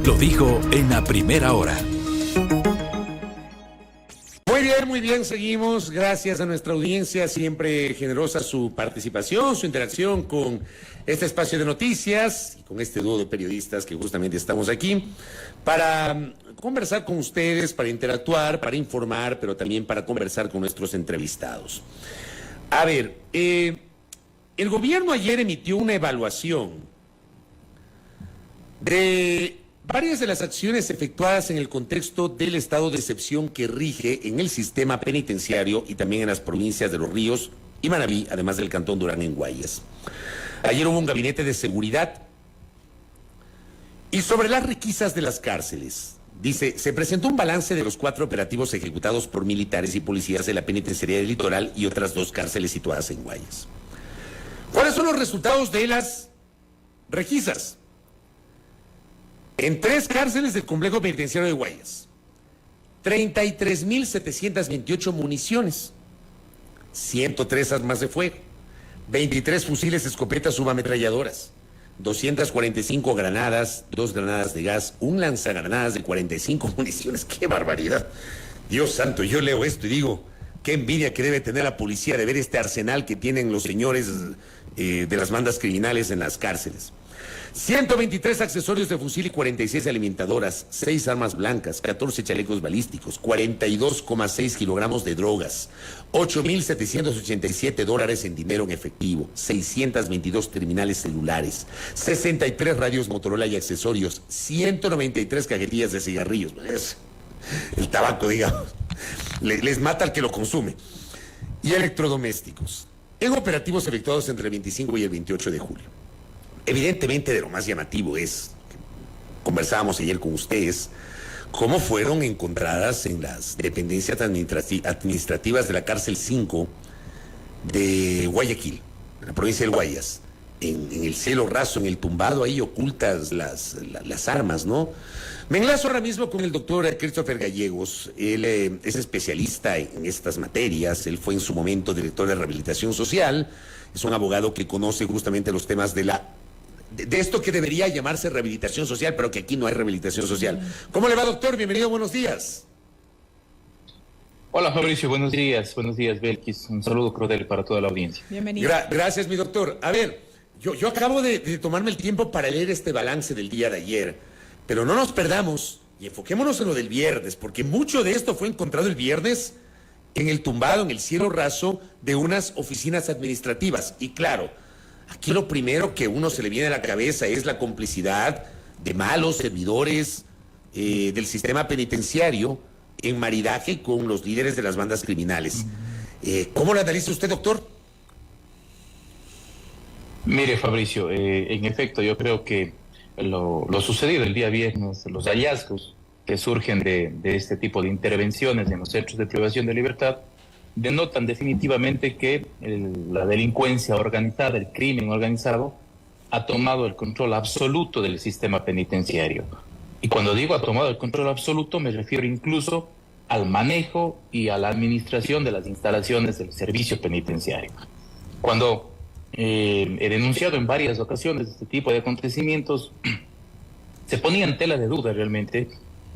Lo dijo en la primera hora. Muy bien, seguimos. Gracias a nuestra audiencia, siempre generosa su participación, su interacción con este espacio de noticias y con este dúo de periodistas que justamente estamos aquí para conversar con ustedes, para interactuar, para informar, pero también para conversar con nuestros entrevistados. A ver, el gobierno ayer emitió una evaluación de varias de las acciones efectuadas en el contexto del estado de excepción que rige en el sistema penitenciario y también en las provincias de Los Ríos y Manabí, además del Cantón Durán en Guayas. Ayer hubo un gabinete de seguridad y sobre las requisas de las cárceles. Dice, se presentó un balance de los 4 operativos ejecutados por militares y policías de la penitenciaría del Litoral y otras 2 cárceles situadas en Guayas. ¿Cuáles son los resultados de las requisas? En 3 cárceles del complejo penitenciario de Guayas, 33.728 municiones, 103 armas de fuego, 23 fusiles, escopetas, subametralladoras, 245 granadas, 2 granadas de gas, un lanzagranadas de 45 municiones. ¡Qué barbaridad! Dios santo, yo leo esto y digo, qué envidia que debe tener la policía de ver este arsenal que tienen los señores de las bandas criminales en las cárceles. 123 accesorios de fusil y 46 alimentadoras, 6 armas blancas, 14 chalecos balísticos, 42,6 kilogramos de drogas, $8,787 en dinero en efectivo, 622 terminales celulares, 63 radios Motorola y accesorios, 193 cajetillas de cigarrillos. El tabaco, digamos, les mata al que lo consume. Y electrodomésticos, en operativos efectuados entre el 25 y el 28 de julio. Evidentemente, de lo más llamativo es, conversábamos ayer con ustedes, cómo fueron encontradas en las dependencias administrativas de la cárcel 5 de Guayaquil, en la provincia del Guayas, en el cielo raso, en el tumbado, ahí ocultas las armas, ¿no? Me enlazo ahora mismo con el doctor Christopher Gallegos. Él es especialista en estas materias, él fue en su momento director de rehabilitación social, es un abogado que conoce justamente los temas de esto que debería llamarse rehabilitación social, pero que aquí no hay rehabilitación social. ¿Cómo le va, doctor? Bienvenido, buenos días. Hola, Fabricio, buenos días, Belkis. Un saludo cordial para toda la audiencia. Bienvenido. Gracias, mi doctor. A ver, yo acabo de tomarme el tiempo para leer este balance del día de ayer, pero no nos perdamos y enfoquémonos en lo del viernes, porque mucho de esto fue encontrado el viernes en el tumbado, en el cielo raso de unas oficinas administrativas. Y claro, aquí lo primero que uno se le viene a la cabeza es la complicidad de malos servidores del sistema penitenciario en maridaje con los líderes de las bandas criminales. ¿Cómo lo analiza usted, doctor? Mire, Fabricio, en efecto, yo creo que lo sucedido el día viernes, los hallazgos que surgen de este tipo de intervenciones en los hechos de privación de libertad, denotan definitivamente que la delincuencia organizada, el crimen organizado, ha tomado el control absoluto del sistema penitenciario. Y cuando digo ha tomado el control absoluto, me refiero incluso al manejo y a la administración de las instalaciones del servicio penitenciario. Cuando he denunciado en varias ocasiones este tipo de acontecimientos, se ponía en tela de duda realmente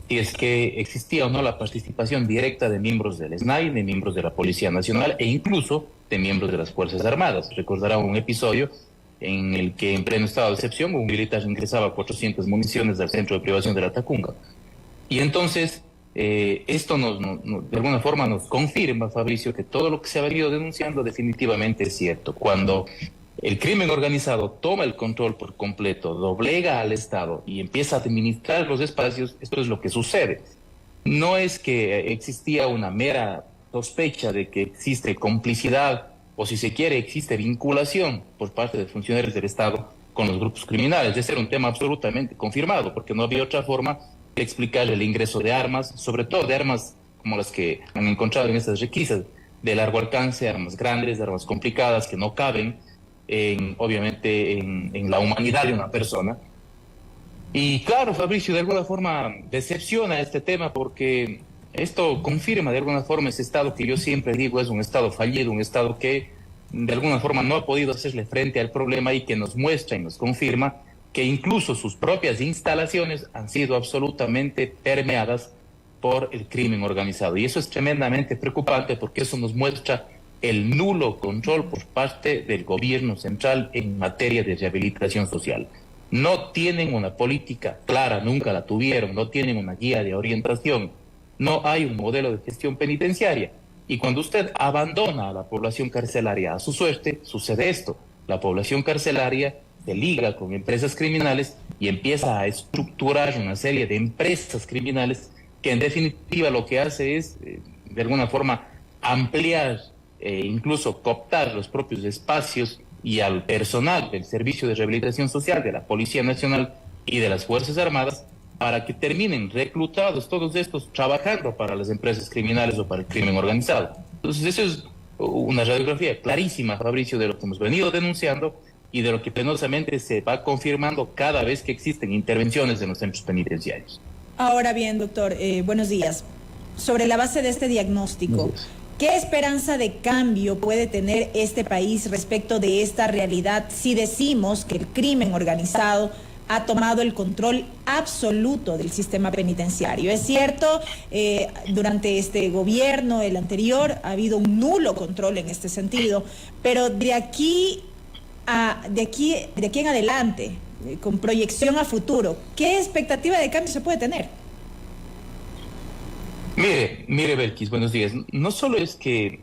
si es que existía o no la participación directa de miembros del SNAI, de miembros de la Policía Nacional e incluso de miembros de las Fuerzas Armadas. Recordará un episodio en el que en pleno estado de excepción un militar ingresaba 400 municiones del centro de privación de la Tacunga. Y entonces esto de alguna forma nos confirma, Fabricio, que todo lo que se ha venido denunciando definitivamente es cierto. Cuando el crimen organizado toma el control por completo, doblega al Estado y empieza a administrar los espacios, esto es lo que sucede. No es que existía una mera sospecha de que existe complicidad o, si se quiere, existe vinculación por parte de funcionarios del Estado con los grupos criminales. Ese era un tema absolutamente confirmado, porque no había otra forma de explicar el ingreso de armas, sobre todo de armas como las que han encontrado en estas requisas, de largo alcance, armas grandes, armas complicadas que no caben obviamente en la humanidad de una persona. Y claro, Fabricio, de alguna forma decepciona este tema porque esto confirma de alguna forma ese Estado que yo siempre digo es un Estado fallido, un Estado que de alguna forma no ha podido hacerle frente al problema y que nos muestra y nos confirma que incluso sus propias instalaciones han sido absolutamente permeadas por el crimen organizado. Y eso es tremendamente preocupante porque eso nos muestra el nulo control por parte del gobierno central en materia de rehabilitación social. No tienen una política clara, nunca la tuvieron, no tienen una guía de orientación, no hay un modelo de gestión penitenciaria. Y cuando usted abandona a la población carcelaria a su suerte, sucede esto. La población carcelaria se liga con empresas criminales y empieza a estructurar una serie de empresas criminales que en definitiva lo que hace es, de alguna forma, ampliar e incluso cooptar los propios espacios y al personal del Servicio de Rehabilitación Social, de la Policía Nacional y de las Fuerzas Armadas, para que terminen reclutados todos estos trabajando para las empresas criminales o para el crimen organizado. Entonces eso es una radiografía clarísima, Fabricio, de lo que hemos venido denunciando y de lo que penosamente se va confirmando cada vez que existen intervenciones en los centros penitenciarios. Ahora bien, doctor, buenos días. Sobre la base de este diagnóstico, ¿qué esperanza de cambio puede tener este país respecto de esta realidad si decimos que el crimen organizado ha tomado el control absoluto del sistema penitenciario? Es cierto, durante este gobierno, el anterior, ha habido un nulo control en este sentido, pero de aquí en adelante, con proyección a futuro, ¿qué expectativa de cambio se puede tener? Mire, Belkis, buenos días. No solo es que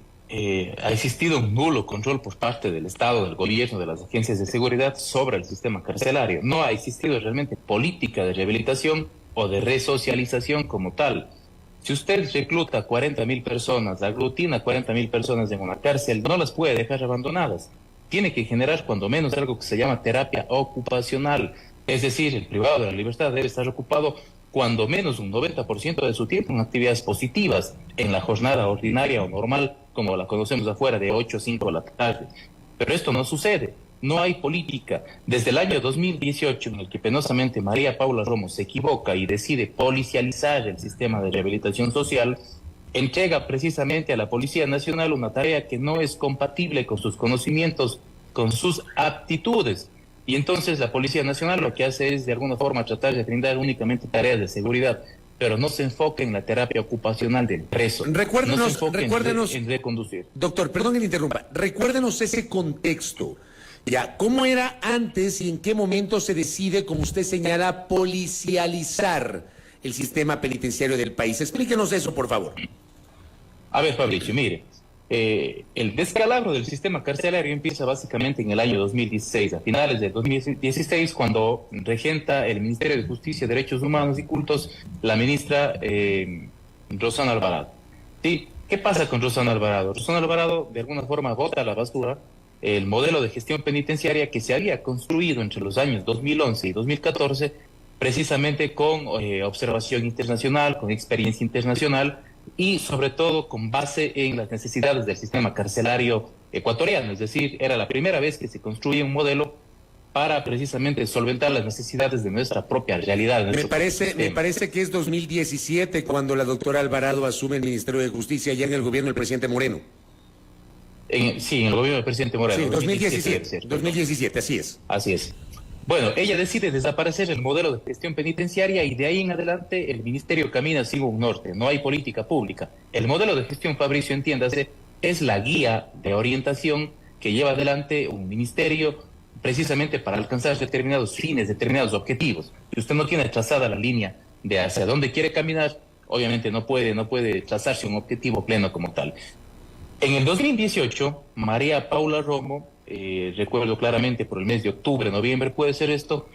ha existido un nulo control por parte del Estado, del gobierno, de las agencias de seguridad sobre el sistema carcelario. No ha existido realmente política de rehabilitación o de resocialización como tal. Si usted recluta 40.000 personas, aglutina 40.000 personas en una cárcel, no las puede dejar abandonadas. Tiene que generar cuando menos algo que se llama terapia ocupacional. Es decir, el privado de la libertad debe estar ocupado cuando menos un 90% de su tiempo en actividades positivas, en la jornada ordinaria o normal, como la conocemos afuera, de 8 a 5 de la tarde. Pero esto no sucede, no hay política. Desde el año 2018, en el que penosamente María Paula Romo se equivoca y decide policializar el sistema de rehabilitación social, entrega precisamente a la Policía Nacional una tarea que no es compatible con sus conocimientos, con sus aptitudes. Y entonces la Policía Nacional lo que hace es de alguna forma tratar de brindar únicamente tareas de seguridad, pero no se enfoca en la terapia ocupacional del preso. Recuérdenos, en reconducir. Doctor, perdón que le interrumpa, recuérdenos ese contexto. Ya, ¿cómo era antes y en qué momento se decide, como usted señala, policializar el sistema penitenciario del país? Explíquenos eso, por favor. A ver, Fabricio, mire, el descalabro del sistema carcelario empieza básicamente en el año 2016, a finales del 2016, cuando regenta el Ministerio de Justicia, Derechos Humanos y Cultos la ministra Rosana Alvarado. ¿Sí? ¿Qué pasa con Rosana Alvarado? Rosana Alvarado de alguna forma bota a la basura el modelo de gestión penitenciaria que se había construido entre los años 2011 y 2014, precisamente con observación internacional, con experiencia internacional, y sobre todo con base en las necesidades del sistema carcelario ecuatoriano. Es decir, era la primera vez que se construye un modelo para precisamente solventar las necesidades de nuestra propia realidad. Me parece que es 2017 cuando la doctora Alvarado asume el Ministerio de Justicia ya en el gobierno del presidente Moreno. Sí, en el gobierno del presidente Moreno. Sí, 2017, así es. Así es. Bueno, ella decide desaparecer el modelo de gestión penitenciaria y de ahí en adelante el ministerio camina sin un norte, no hay política pública. El modelo de gestión, Fabricio, entiéndase, es la guía de orientación que lleva adelante un ministerio precisamente para alcanzar determinados fines, determinados objetivos. Si usted no tiene trazada la línea de hacia dónde quiere caminar, obviamente no puede trazarse un objetivo pleno como tal. En el 2018, María Paula Romo, recuerdo claramente por el mes de octubre, noviembre puede ser esto,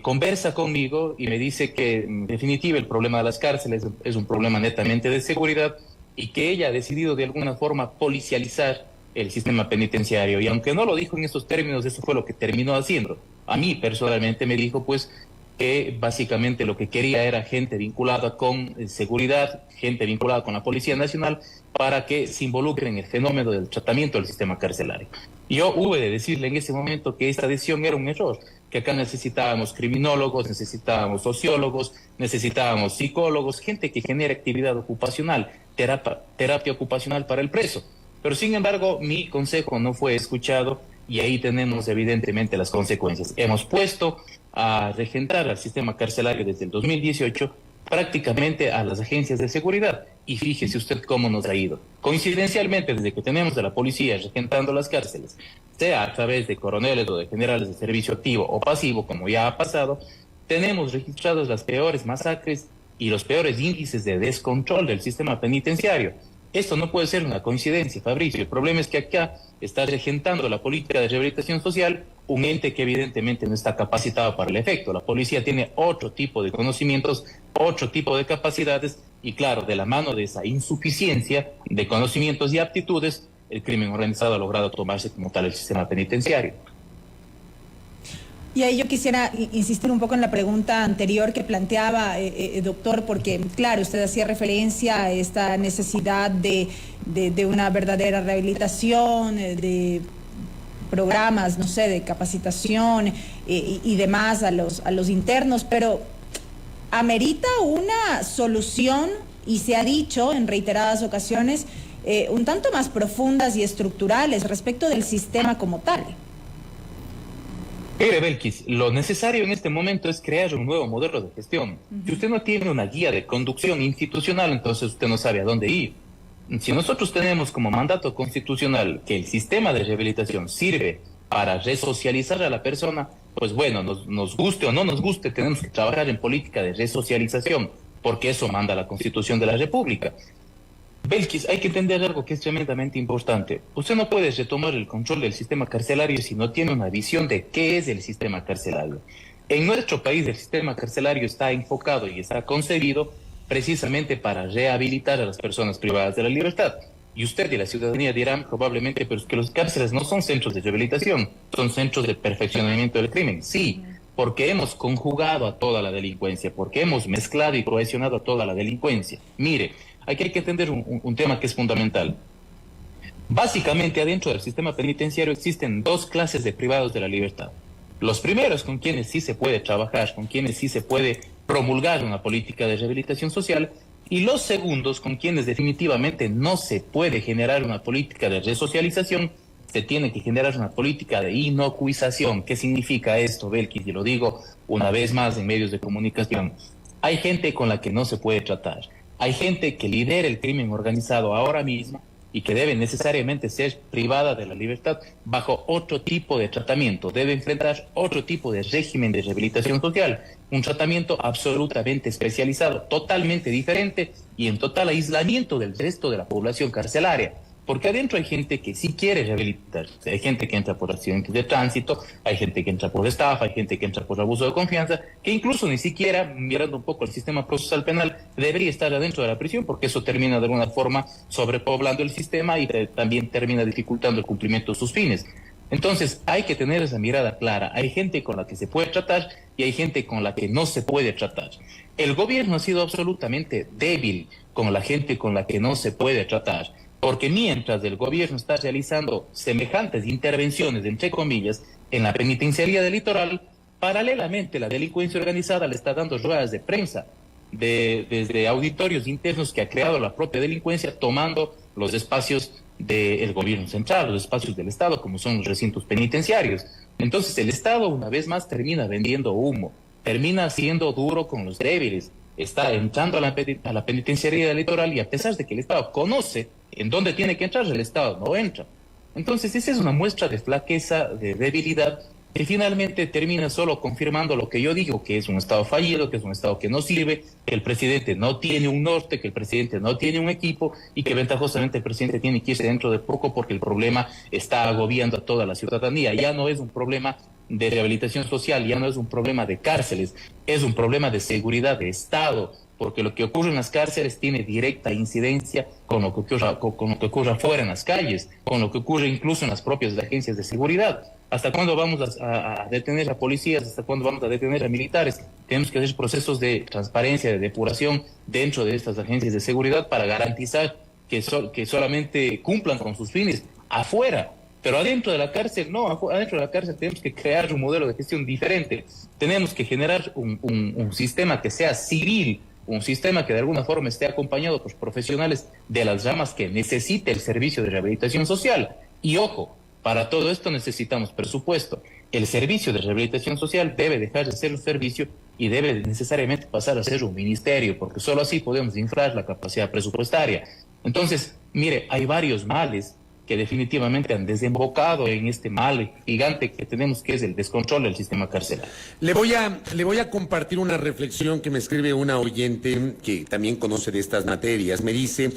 conversa conmigo y me dice que en definitiva el problema de las cárceles es un problema netamente de seguridad y que ella ha decidido de alguna forma policializar el sistema penitenciario. Y aunque no lo dijo en estos términos, eso fue lo que terminó haciendo. A mí personalmente me dijo pues que básicamente lo que quería era gente vinculada con seguridad, gente vinculada con la Policía Nacional, para que se involucren en el fenómeno del tratamiento del sistema carcelario. Yo hube de decirle en ese momento que esta decisión era un error, que acá necesitábamos criminólogos, necesitábamos sociólogos, necesitábamos psicólogos, gente que genere actividad ocupacional, terapia ocupacional para el preso. Pero sin embargo, mi consejo no fue escuchado y ahí tenemos evidentemente las consecuencias. Hemos puesto a regentar al sistema carcelario desde el 2018 prácticamente a las agencias de seguridad. Y fíjese usted cómo nos ha ido. Coincidencialmente, desde que tenemos a la policía regentando las cárceles, sea a través de coroneles o de generales de servicio activo o pasivo, como ya ha pasado, tenemos registrados las peores masacres y los peores índices de descontrol del sistema penitenciario. Esto no puede ser una coincidencia, Fabricio. El problema es que acá está regentando la política de rehabilitación social un ente que evidentemente no está capacitado para el efecto. La policía tiene otro tipo de conocimientos, otro tipo de capacidades y claro, de la mano de esa insuficiencia de conocimientos y aptitudes, el crimen organizado ha logrado tomarse como tal el sistema penitenciario. Y ahí yo quisiera insistir un poco en la pregunta anterior que planteaba, doctor, porque claro, usted hacía referencia a esta necesidad de una verdadera rehabilitación, de programas, no sé, de capacitación y demás a los internos, pero amerita una solución, y se ha dicho en reiteradas ocasiones, un tanto más profundas y estructurales respecto del sistema como tal. Mire, Belkis, lo necesario en este momento es crear un nuevo modelo de gestión. Si usted no tiene una guía de conducción institucional, entonces usted no sabe a dónde ir. Si nosotros tenemos como mandato constitucional que el sistema de rehabilitación sirve para resocializar a la persona, pues bueno, nos guste o no nos guste, tenemos que trabajar en política de resocialización, porque eso manda la Constitución de la República. Belkis, hay que entender algo que es tremendamente importante. Usted no puede retomar el control del sistema carcelario si no tiene una visión de qué es el sistema carcelario. En nuestro país el sistema carcelario está enfocado y está concebido precisamente para rehabilitar a las personas privadas de la libertad. Y usted y la ciudadanía dirán probablemente, pero es que los cárceles no son centros de rehabilitación, son centros de perfeccionamiento del crimen. Sí, porque hemos conjugado a toda la delincuencia, porque hemos mezclado y cohesionado a toda la delincuencia. Mire, aquí hay que entender un tema que es fundamental. Básicamente, adentro del sistema penitenciario existen dos clases de privados de la libertad. Los primeros, con quienes sí se puede trabajar, con quienes sí se puede promulgar una política de rehabilitación social, y los segundos, con quienes definitivamente no se puede generar una política de resocialización, se tiene que generar una política de inocuización. ¿Qué significa esto, Belkis? Y lo digo una vez más en medios de comunicación. Hay gente con la que no se puede tratar. Hay gente que lidera el crimen organizado ahora mismo y que debe necesariamente ser privada de la libertad bajo otro tipo de tratamiento. Debe enfrentar otro tipo de régimen de rehabilitación social, un tratamiento absolutamente especializado, totalmente diferente y en total aislamiento del resto de la población carcelaria. Porque adentro hay gente que sí quiere rehabilitarse, hay gente que entra por accidentes de tránsito, hay gente que entra por estafa, hay gente que entra por abuso de confianza, que incluso ni siquiera, mirando un poco el sistema procesal penal, debería estar adentro de la prisión, porque eso termina de alguna forma sobrepoblando el sistema y también termina dificultando el cumplimiento de sus fines. Entonces hay que tener esa mirada clara. Hay gente con la que se puede tratar y hay gente con la que no se puede tratar. El gobierno ha sido absolutamente débil con la gente con la que no se puede tratar. Porque mientras el gobierno está realizando semejantes intervenciones, entre comillas, en la penitenciaría del litoral, paralelamente la delincuencia organizada le está dando ruedas de prensa desde auditorios internos que ha creado la propia delincuencia, tomando los espacios del gobierno central, los espacios del Estado, como son los recintos penitenciarios. Entonces el Estado una vez más termina vendiendo humo, termina siendo duro con los débiles, está entrando a la penitenciaría del litoral y a pesar de que el Estado conoce en dónde tiene que entrar, el Estado no entra. Entonces esa es una muestra de flaqueza, de debilidad, que finalmente termina solo confirmando lo que yo digo, que es un Estado fallido, que es un Estado que no sirve, que el presidente no tiene un norte, que el presidente no tiene un equipo y que ventajosamente el presidente tiene que irse dentro de poco porque el problema está agobiando a toda la ciudadanía. Ya no es un problema de rehabilitación social, ya no es un problema de cárceles, es un problema de seguridad de Estado, porque lo que ocurre en las cárceles tiene directa incidencia con lo que ocurre afuera en las calles, con lo que ocurre incluso en las propias agencias de seguridad. ¿Hasta cuándo vamos a detener a policías? ¿Hasta cuándo vamos a detener a militares? Tenemos que hacer procesos de transparencia, de depuración dentro de estas agencias de seguridad para garantizar que solamente cumplan con sus fines afuera. Pero adentro de la cárcel, no, adentro de la cárcel tenemos que crear un modelo de gestión diferente. Tenemos que generar un sistema que sea civil, un sistema que de alguna forma esté acompañado por profesionales de las ramas que necesite el servicio de rehabilitación social. Y ojo, Para todo esto necesitamos presupuesto. El servicio de rehabilitación social debe dejar de ser un servicio y debe necesariamente pasar a ser un ministerio, porque solo así podemos inflar la capacidad presupuestaria. Entonces, mire, hay varios males que definitivamente han desembocado en este mal gigante que tenemos, que es el descontrol del sistema carcelario. Le voy a compartir una reflexión que me escribe una oyente que también conoce de estas materias. Me dice,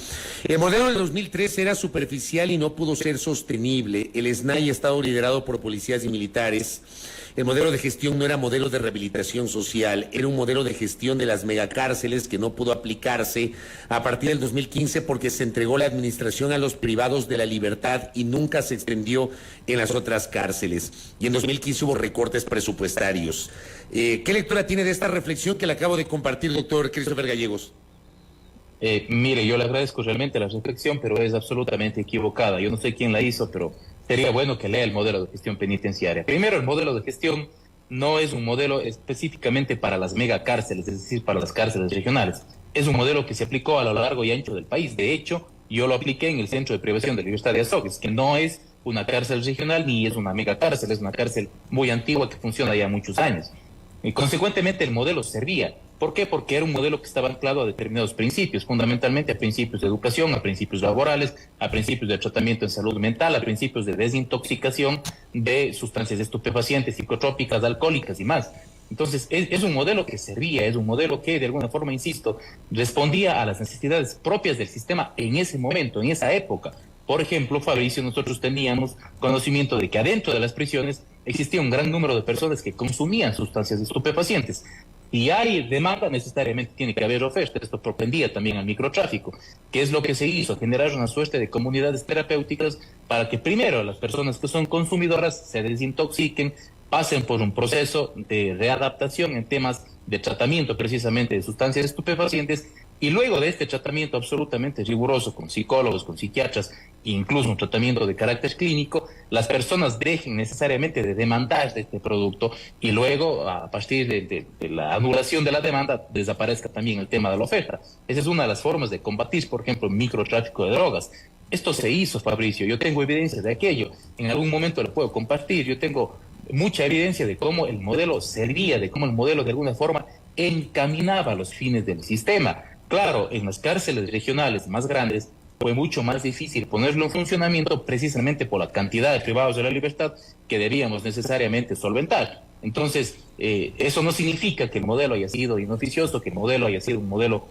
el modelo del 2003 era superficial y no pudo ser sostenible. El SNAI ha estado liderado por policías y militares. El modelo de gestión no era modelo de rehabilitación social, era un modelo de gestión de las megacárceles que no pudo aplicarse a partir del 2015 porque se entregó la administración a los privados de la libertad y nunca se extendió en las otras cárceles. Y en 2015 hubo recortes presupuestarios. ¿Qué lectura tiene de esta reflexión que le acabo de compartir, doctor Christopher Gallegos? Mire, yo le agradezco realmente la reflexión, pero es absolutamente equivocada. Yo no sé quién la hizo, pero sería bueno que lea el modelo de gestión penitenciaria. Primero, el modelo de gestión no es un modelo específicamente para las megacárceles, es decir, para las cárceles regionales. Es un modelo que se aplicó a lo largo y ancho del país. De hecho, yo lo apliqué en el Centro de Privación de Libertad de Azogues, que no es una cárcel regional ni es una megacárcel, es una cárcel muy antigua que funciona ya muchos años. Y consecuentemente el modelo servía. ¿Por qué? Porque era un modelo que estaba anclado a determinados principios, fundamentalmente a principios de educación, a principios laborales, a principios de tratamiento en salud mental, a principios de desintoxicación de sustancias estupefacientes, psicotrópicas, alcohólicas y más. Entonces, es un modelo que servía, es un modelo que, de alguna forma, insisto, respondía a las necesidades propias del sistema en ese momento, en esa época. Por ejemplo, Fabricio, nosotros teníamos conocimiento de que adentro de las prisiones existía un gran número de personas que consumían sustancias estupefacientes. Si hay demanda, necesariamente tiene que haber oferta. Esto propendía también al microtráfico. ¿Qué es lo que se hizo? Generar una suerte de comunidades terapéuticas para que primero las personas que son consumidoras se desintoxiquen, pasen por un proceso de readaptación en temas de tratamiento precisamente de sustancias estupefacientes, y luego de este tratamiento absolutamente riguroso con psicólogos, con psiquiatras, incluso un tratamiento de carácter clínico, las personas dejen necesariamente de demandar de este producto y luego, a partir de la anulación de la demanda, desaparezca también el tema de la oferta. Esa es una de las formas de combatir, por ejemplo, el microtráfico de drogas. Esto se hizo, Fabricio, yo tengo evidencia de aquello, en algún momento lo puedo compartir, yo tengo mucha evidencia de cómo el modelo servía, de cómo el modelo de alguna forma encaminaba a los fines del sistema. Claro, en las cárceles regionales más grandes fue mucho más difícil ponerlo en funcionamiento precisamente por la cantidad de privados de la libertad que debíamos necesariamente solventar. Entonces, eso no significa que el modelo haya sido inoficioso, que el modelo haya sido un modelo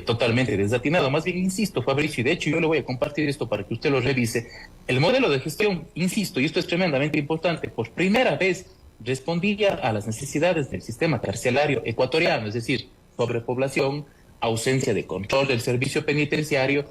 totalmente desatinado. Más bien, insisto, Fabricio, y de hecho yo le voy a compartir esto para que usted lo revise. El modelo de gestión, insisto, y esto es tremendamente importante, por primera vez respondía a las necesidades del sistema carcelario ecuatoriano, es decir, sobrepoblación, ausencia de control del servicio penitenciario,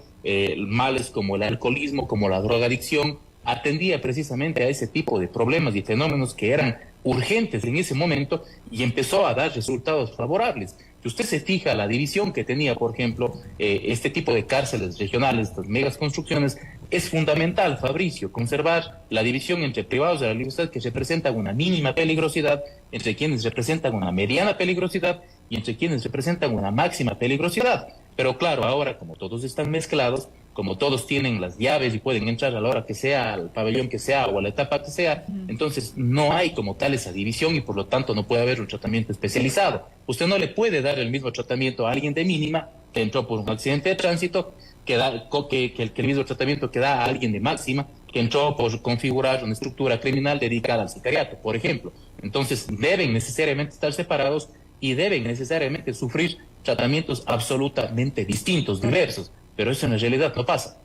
males como el alcoholismo, como la drogadicción, atendía precisamente a ese tipo de problemas y fenómenos que eran urgentes en ese momento y empezó a dar resultados favorables. Si usted se fija, la división que tenía, por ejemplo, este tipo de cárceles regionales, estas megas construcciones, es fundamental, Fabricio, conservar la división entre privados de la libertad que representan una mínima peligrosidad, entre quienes representan una mediana peligrosidad y entre quienes representan una máxima peligrosidad. Pero claro, ahora como todos están mezclados, como todos tienen las llaves y pueden entrar a la hora que sea, al pabellón que sea o a la etapa que sea, entonces no hay como tal esa división y por lo tanto no puede haber un tratamiento especializado. Usted no le puede dar el mismo tratamiento a alguien de mínima que entró por un accidente de tránsito que el mismo tratamiento que da a alguien de máxima que entró por configurar una estructura criminal dedicada al sicariato, por ejemplo. Entonces deben necesariamente estar separados y deben necesariamente sufrir tratamientos absolutamente distintos, diversos. Pero eso en realidad no pasa.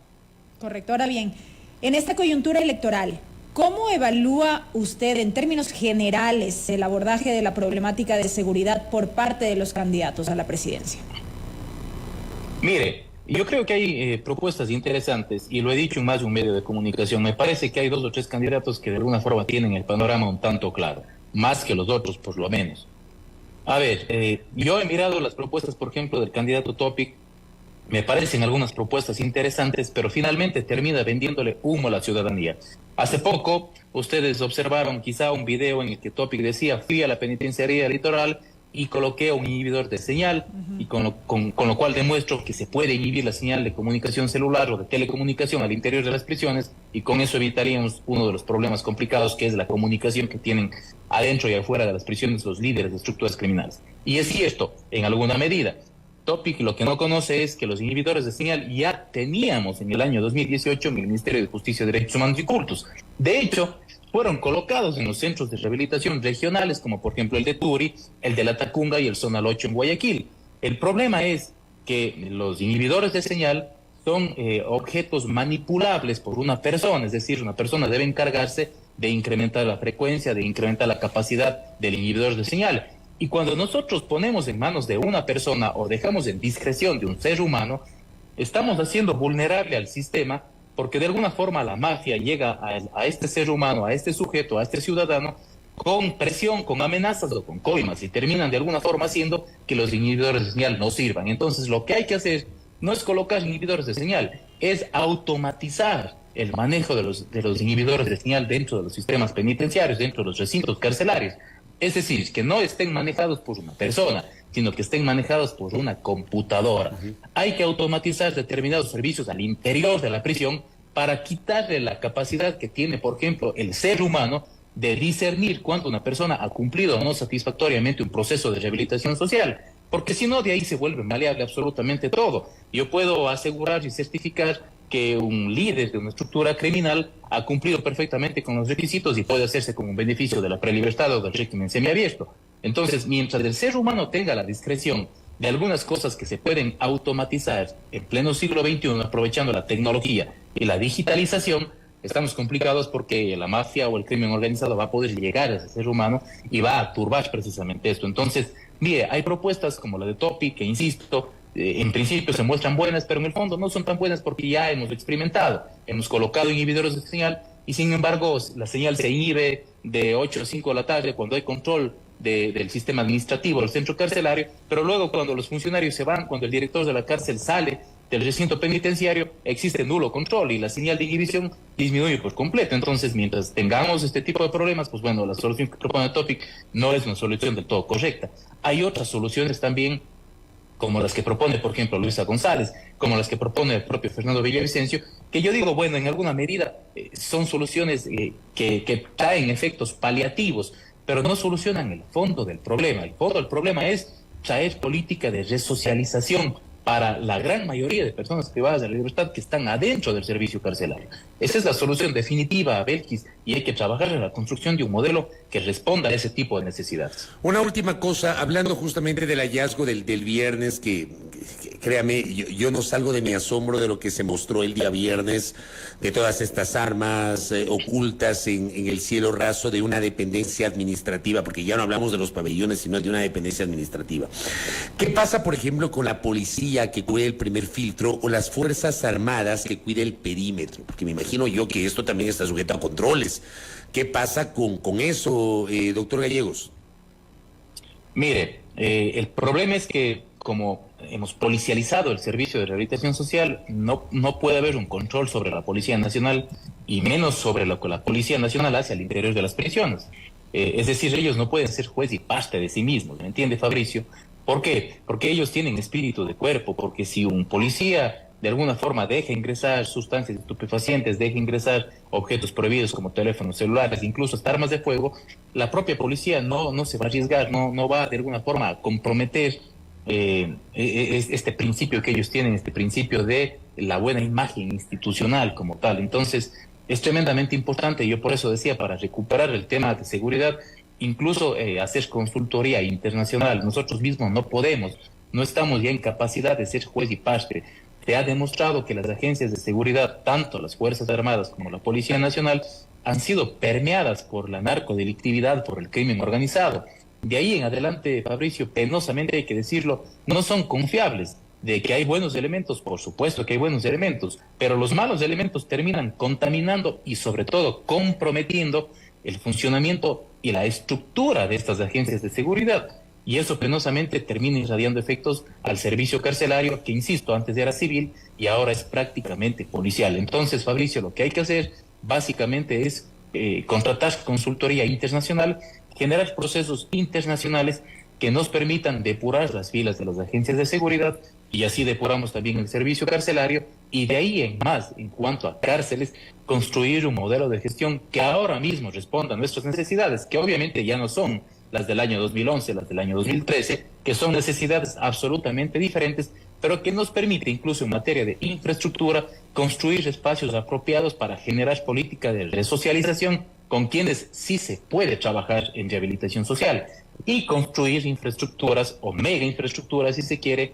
Correcto. Ahora bien, en esta coyuntura electoral, ¿cómo evalúa usted en términos generales el abordaje de la problemática de seguridad por parte de los candidatos a la presidencia? Mire, yo creo que hay propuestas interesantes y lo he dicho en más de un medio de comunicación. Me parece que hay 2 o 3 candidatos que de alguna forma tienen el panorama un tanto claro, más que los otros por lo menos. A ver, yo he mirado las propuestas, por ejemplo, del candidato Topic. Me parecen algunas propuestas interesantes, pero finalmente termina vendiéndole humo a la ciudadanía. Hace poco, ustedes observaron quizá un video en el que Topic decía, fui a la penitenciaría litoral y coloqué un inhibidor de señal y con lo cual demuestro que se puede inhibir la señal de comunicación celular o de telecomunicación al interior de las prisiones, y con eso evitaríamos uno de los problemas complicados, que es la comunicación que tienen adentro y afuera de las prisiones los líderes de estructuras criminales. Y es cierto, en alguna medida. Topic lo que no conoce es que los inhibidores de señal ya teníamos en el año 2018 en el Ministerio de Justicia, Derechos Humanos y Cultos. De hecho, fueron colocados en los centros de rehabilitación regionales, como por ejemplo el de Turi, el de La Tacunga y el Zonal 8 en Guayaquil. El problema es que los inhibidores de señal son objetos manipulables por una persona, es decir, una persona debe encargarse de incrementar la frecuencia, de incrementar la capacidad del inhibidor de señal. Y cuando nosotros ponemos en manos de una persona o dejamos en discreción de un ser humano, estamos haciendo vulnerable al sistema, porque de alguna forma la mafia llega a este ser humano, a este sujeto, a este ciudadano, con presión, con amenazas o con coimas, y terminan de alguna forma haciendo que los inhibidores de señal no sirvan. Entonces lo que hay que hacer no es colocar inhibidores de señal, es automatizar el manejo de los inhibidores de señal dentro de los sistemas penitenciarios, dentro de los recintos carcelarios. Es decir, que no estén manejados por una persona, sino que estén manejados por una computadora. Hay que automatizar determinados servicios al interior de la prisión para quitarle la capacidad que tiene, por ejemplo, el ser humano de discernir cuándo una persona ha cumplido o no satisfactoriamente un proceso de rehabilitación social. Porque si no, de ahí se vuelve maleable absolutamente todo. Yo puedo asegurar y certificar que un líder de una estructura criminal ha cumplido perfectamente con los requisitos y puede hacerse con un beneficio de la prelibertad o del régimen semiabierto. Entonces, mientras el ser humano tenga la discreción de algunas cosas que se pueden automatizar en pleno siglo XXI, aprovechando la tecnología y la digitalización, estamos complicados porque la mafia o el crimen organizado va a poder llegar a ese ser humano y va a turbar precisamente esto. Entonces, mire, hay propuestas como la de Topi, que insisto, en principio se muestran buenas, pero en el fondo no son tan buenas porque ya hemos experimentado. Hemos colocado inhibidores de señal y sin embargo la señal se inhibe de 8 a 5 de la tarde cuando hay control del sistema administrativo del centro carcelario, pero luego cuando los funcionarios se van, cuando el director de la cárcel sale del recinto penitenciario, existe nulo control y la señal de inhibición disminuye por completo. Entonces, mientras tengamos este tipo de problemas, pues bueno, la solución que propone Topic no es una solución del todo correcta. Hay otras soluciones también, como las que propone, por ejemplo, Luisa González, como las que propone el propio Fernando Villavicencio, que yo digo, bueno, en alguna medida son soluciones que traen efectos paliativos, pero no solucionan el fondo del problema. El fondo del problema es traer política de resocialización para la gran mayoría de personas privadas de la libertad que están adentro del servicio carcelario. Esa es la solución definitiva, Belkis, y hay que trabajar en la construcción de un modelo que responda a ese tipo de necesidades. Una última cosa, hablando justamente del hallazgo del viernes, que créame, yo no salgo de mi asombro de lo que se mostró el día viernes, de todas estas armas ocultas en el cielo raso de una dependencia administrativa, porque ya no hablamos de los pabellones, sino de una dependencia administrativa. ¿Qué pasa, por ejemplo, con la policía que cuide el primer filtro o las Fuerzas Armadas que cuide el perímetro? Porque me imagino yo que esto también está sujeto a controles. ¿Qué pasa con eso, doctor Gallegos? Mire, el problema es que como hemos policializado el servicio de rehabilitación social, no puede haber un control sobre la Policía Nacional y menos sobre lo que la Policía Nacional hace al interior de las prisiones. Es decir, ellos no pueden ser juez y parte de sí mismos, ¿me entiende, Fabricio? ¿Por qué? Porque ellos tienen espíritu de cuerpo, porque si un policía de alguna forma deja ingresar sustancias estupefacientes, deja ingresar objetos prohibidos como teléfonos celulares, incluso hasta armas de fuego, la propia policía no se va a arriesgar, no va de alguna forma a comprometer este principio que ellos tienen, este principio de la buena imagen institucional como tal. Entonces, es tremendamente importante, yo por eso decía, para recuperar el tema de seguridad, incluso hacer consultoría internacional. Nosotros mismos no estamos ya en capacidad de ser juez y parte. Se ha demostrado que las agencias de seguridad, tanto las Fuerzas Armadas como la Policía Nacional, han sido permeadas por la narcodelictividad, por el crimen organizado. De ahí en adelante, Fabricio, penosamente hay que decirlo, no son confiables. De que hay buenos elementos, por supuesto que hay buenos elementos, pero los malos elementos terminan contaminando y sobre todo comprometiendo el funcionamiento y la estructura de estas agencias de seguridad. Y eso penosamente termina irradiando efectos al servicio carcelario, que insisto, antes era civil y ahora es prácticamente policial. Entonces, Fabricio, lo que hay que hacer básicamente es contratar consultoría internacional, generar procesos internacionales que nos permitan depurar las filas de las agencias de seguridad y así depuramos también el servicio carcelario y de ahí en más, en cuanto a cárceles, construir un modelo de gestión que ahora mismo responda a nuestras necesidades, que obviamente ya no son las del año 2011, las del año 2013, que son necesidades absolutamente diferentes, pero que nos permite incluso en materia de infraestructura construir espacios apropiados para generar política de resocialización con quienes sí se puede trabajar en rehabilitación social y construir infraestructuras o mega infraestructuras, si se quiere,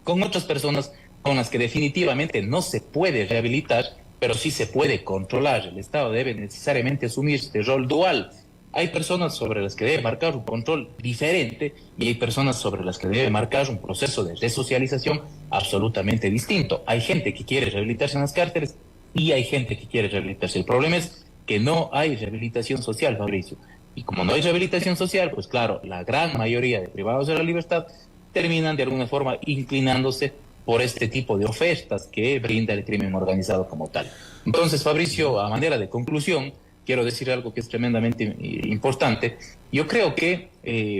con otras personas con las que definitivamente no se puede rehabilitar, pero sí se puede controlar. El Estado debe necesariamente asumir este rol dual. Hay personas sobre las que debe marcar un control diferente y hay personas sobre las que debe marcar un proceso de resocialización absolutamente distinto. Hay gente que quiere rehabilitarse en las cárceles y hay gente que quiere rehabilitarse. El problema es que no hay rehabilitación social, Fabricio. Y como no hay rehabilitación social, pues claro, la gran mayoría de privados de la libertad terminan de alguna forma inclinándose por este tipo de ofertas que brinda el crimen organizado como tal. Entonces, Fabricio, a manera de conclusión, quiero decir algo que es tremendamente importante. Yo creo que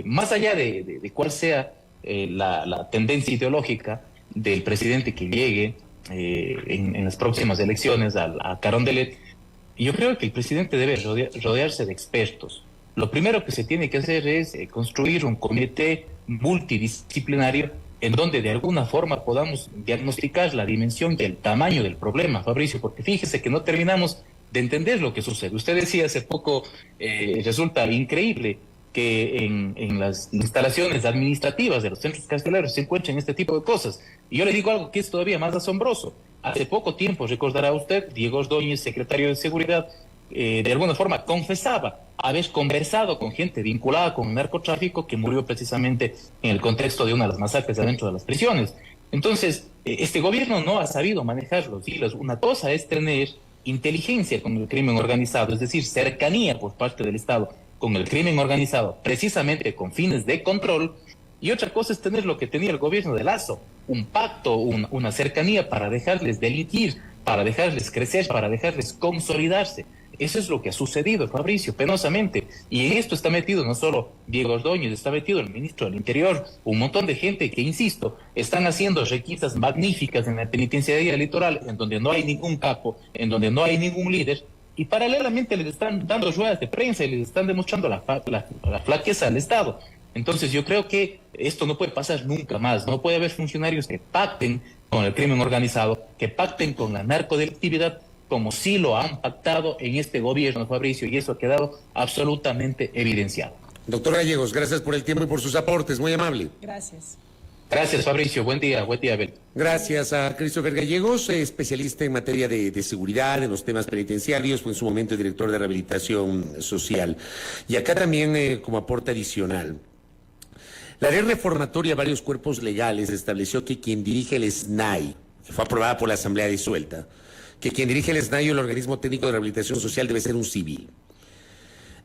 más allá de cuál sea la tendencia ideológica del presidente que llegue en las próximas elecciones a Carondelet, yo creo que el presidente debe rodearse de expertos. Lo primero que se tiene que hacer es construir un comité multidisciplinario en donde de alguna forma podamos diagnosticar la dimensión y el tamaño del problema, Fabricio, porque fíjese que no terminamos de entender lo que sucede. Usted decía hace poco, resulta increíble que en las instalaciones administrativas de los centros carcelarios se encuentren este tipo de cosas. Y yo le digo algo que es todavía más asombroso. Hace poco tiempo, recordará usted, Diego Ordóñez, secretario de Seguridad, de alguna forma confesaba haber conversado con gente vinculada con el narcotráfico que murió precisamente en el contexto de una de las masacres adentro de las prisiones. Entonces, este gobierno no ha sabido manejar los hilos. Una cosa es tener inteligencia con el crimen organizado, es decir, cercanía por parte del Estado con el crimen organizado, precisamente con fines de control, y otra cosa es tener lo que tenía el gobierno de Lazo, un pacto, una cercanía para dejarles delinquir, para dejarles crecer, para dejarles consolidarse. Eso es lo que ha sucedido, Fabricio, penosamente. Y en esto está metido no solo Diego Ordóñez, está metido el ministro del Interior, un montón de gente que, insisto, están haciendo requisas magníficas en la penitenciaría litoral, en donde no hay ningún capo, en donde no hay ningún líder, y paralelamente les están dando ruedas de prensa y les están demostrando la flaqueza del Estado. Entonces yo creo que esto no puede pasar nunca más. No puede haber funcionarios que pacten con el crimen organizado, que pacten con la narcodelictividad, como sí lo han pactado en este gobierno, Fabricio, y eso ha quedado absolutamente evidenciado. Doctor Gallegos, gracias por el tiempo y por sus aportes, muy amable. Gracias. Gracias, Fabricio. Buen día, Abel. Gracias a Christopher Gallegos, especialista en materia de seguridad, en los temas penitenciarios, fue en su momento director de rehabilitación social. Y acá también, como aporte adicional, la ley reformatoria a varios cuerpos legales estableció que quien dirige el SNAI, que fue aprobada por la Asamblea disuelta, que quien dirige el SNAI o el Organismo Técnico de Rehabilitación Social debe ser un civil.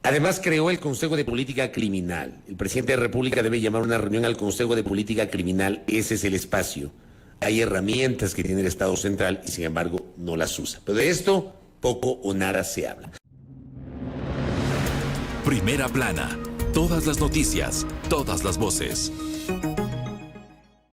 Además, creó el Consejo de Política Criminal. El presidente de la República debe llamar una reunión al Consejo de Política Criminal. Ese es el espacio. Hay herramientas que tiene el Estado central y, sin embargo, no las usa. Pero de esto, poco o nada se habla. Primera plana. Todas las noticias, todas las voces.